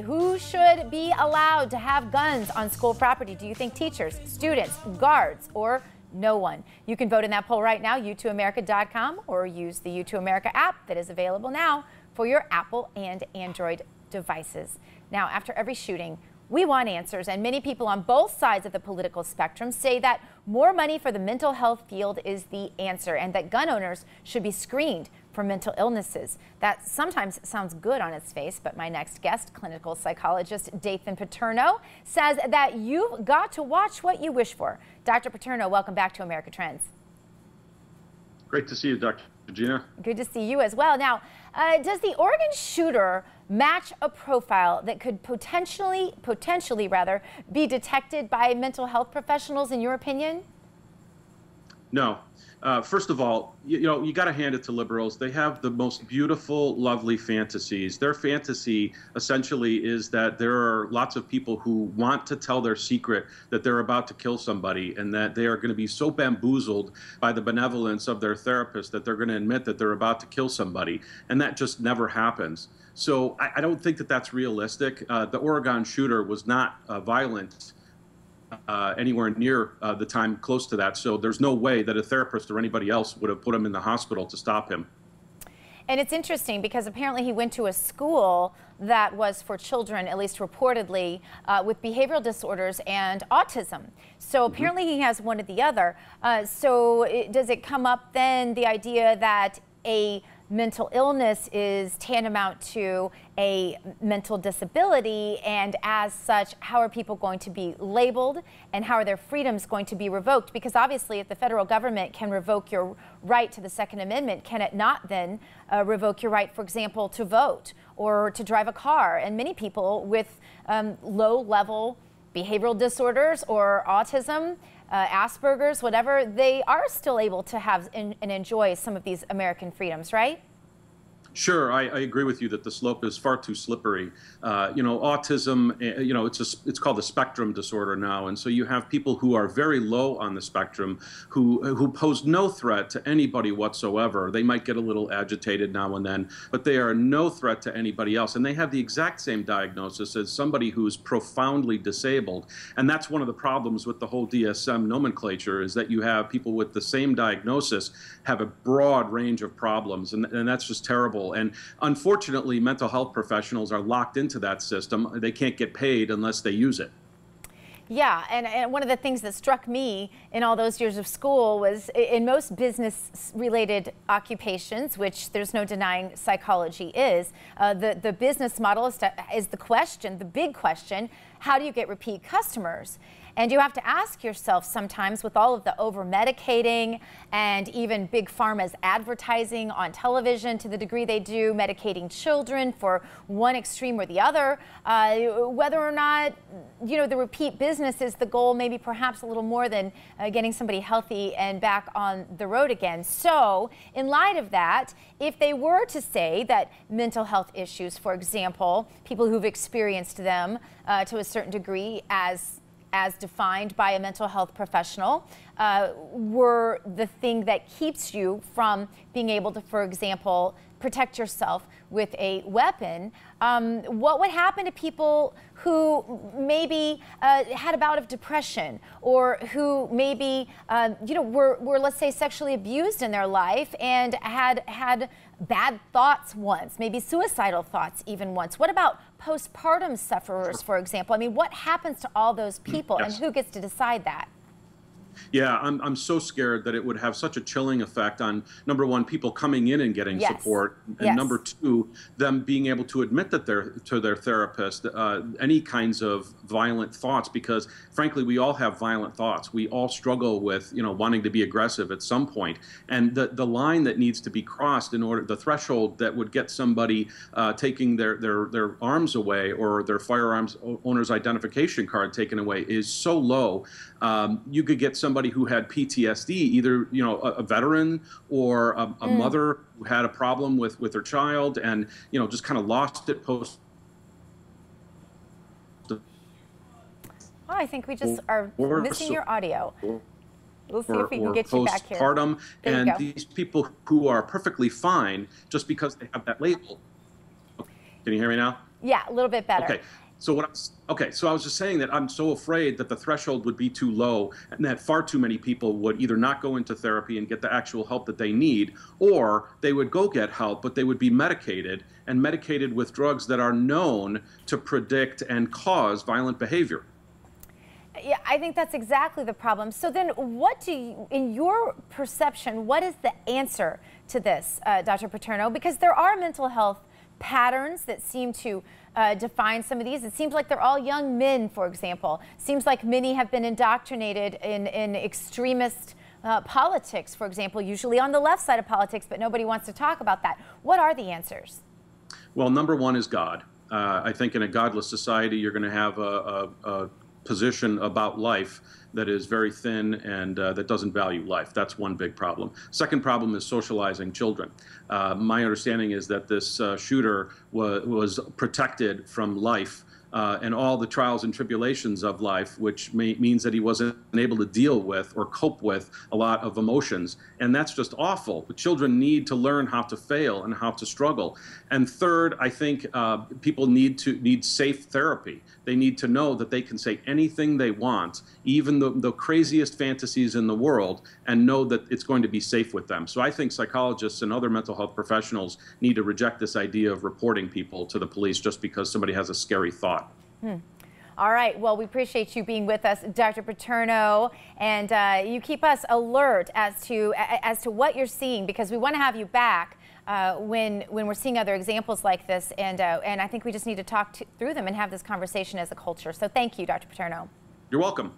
Who should be allowed to have guns on school property? Do you think teachers, students, guards, or no one? You can vote in that poll right now, u2america.com, or use the U2 America app that is available now for your Apple and Android devices. Now, after every shooting, we want answers, and many people on both sides of the political spectrum say that more money for the mental health field is the answer, and that gun owners should be screened for mental illnesses. That sometimes sounds good on its face, but my next guest, clinical psychologist Dathan Paterno, says that you've got to watch what you wish for. Dr. Paterno, welcome back to America Trends. Great to see you, Dr. Gina. Good to see you as well. Now, does the Oregon shooter match a profile that could potentially be detected by mental health professionals, in your opinion? No. First of all, you got to hand it to liberals. They have the most beautiful, lovely fantasies. Their fantasy essentially is that there are lots of people who want to tell their secret that they're about to kill somebody, and that they are going to be so bamboozled by the benevolence of their therapist that they're going to admit that they're about to kill somebody. And that just never happens. So I don't think that that's realistic. The Oregon shooter was not violent anywhere near the time close to that. So there's no way that a therapist or anybody else would have put him in the hospital to stop him. And it's interesting because apparently he went to a school that was for children, at least reportedly, with behavioral disorders and autism. So apparently he has one or the other. Does it come up then, the idea that a mental illness is tantamount to a mental disability, and as such, how are people going to be labeled and how are their freedoms going to be revoked? Because obviously if the federal government can revoke your right to the Second Amendment, can it not then revoke your right, for example, to vote or to drive a car? And many people with low-level behavioral disorders or autism, Asperger's, whatever, they are still able to have and enjoy some of these American freedoms, right? Sure, I agree with you that the slope is far too slippery. Autism, it's called a spectrum disorder now, and so you have people who are very low on the spectrum who pose no threat to anybody whatsoever. They might get a little agitated now and then, but they are no threat to anybody else, and they have the exact same diagnosis as somebody who's profoundly disabled. And that's one of the problems with the whole DSM nomenclature, is that you have people with the same diagnosis have a broad range of problems, and that's just terrible. And unfortunately, mental health professionals are locked into that system. They can't get paid unless they use it. Yeah, and one of the things that struck me in all those years of school was in most business-related occupations, which there's no denying psychology is, the business model is the question, the big question, how do you get repeat customers? And you have to ask yourself sometimes, with all of the over-medicating and even big pharma's advertising on television to the degree they do, medicating children for one extreme or the other, whether or not, the repeat business is the goal, maybe perhaps a little more than getting somebody healthy and back on the road again. So in light of that, if they were to say that mental health issues, for example, people who've experienced them to a certain degree as defined by a mental health professional, were the thing that keeps you from being able to, for example, protect yourself with a weapon, what would happen to people who maybe had a bout of depression, or who maybe were, let's say, sexually abused in their life and had bad thoughts once, maybe suicidal thoughts even once? What about postpartum sufferers, for example? I mean, what happens to all those people, and who gets to decide that? Yeah, I'm so scared that it would have such a chilling effect on, number one, people coming in and getting support, and number two, them being able to admit that to their therapist any kinds of violent thoughts, because frankly, we all have violent thoughts. We all struggle with, wanting to be aggressive at some point. And the line that needs to be crossed in order, the threshold that would get somebody taking their arms away or their firearms owner's identification card taken away is so low. You could get somebody who had PTSD, either a veteran or a mother who had a problem with her child, and just kind of lost it post. Oh, I think we just are missing your audio. We'll see if we can get you back here. Postpartum, and these people who are perfectly fine just because they have that label. Can you hear me now? Yeah, a little bit better. Okay. So I was just saying that I'm so afraid that the threshold would be too low and that far too many people would either not go into therapy and get the actual help that they need, or they would go get help, but they would be medicated and medicated with drugs that are known to predict and cause violent behavior. Yeah, I think that's exactly the problem. So then what do you, in your perception, what is the answer to this, Dr. Paterno? Because there are mental health patterns that seem to define some of these. It seems like they're all young men, for example. Seems like many have been indoctrinated in extremist politics, for example, usually on the left side of politics, but nobody wants to talk about that. What are the answers? Well, number one is God. I think in a godless society, you're going to have a position about life that is very thin and that doesn't value life. That's one big problem. Second problem is socializing children. My understanding is that this shooter was protected from life and all the trials and tribulations of life, which means that he wasn't able to deal with or cope with a lot of emotions. And that's just awful. The children need to learn how to fail and how to struggle. And third, I think people need safe therapy. They need to know that they can say anything they want, even the craziest fantasies in the world, and know that it's going to be safe with them. So I think psychologists and other mental health professionals need to reject this idea of reporting people to the police just because somebody has a scary thought. All right. Well, we appreciate you being with us, Dr. Paterno, and you keep us alert as to what you're seeing, because we want to have you back when we're seeing other examples like this, and I think we just need to talk through them and have this conversation as a culture. So thank you, Dr. Paterno. You're welcome.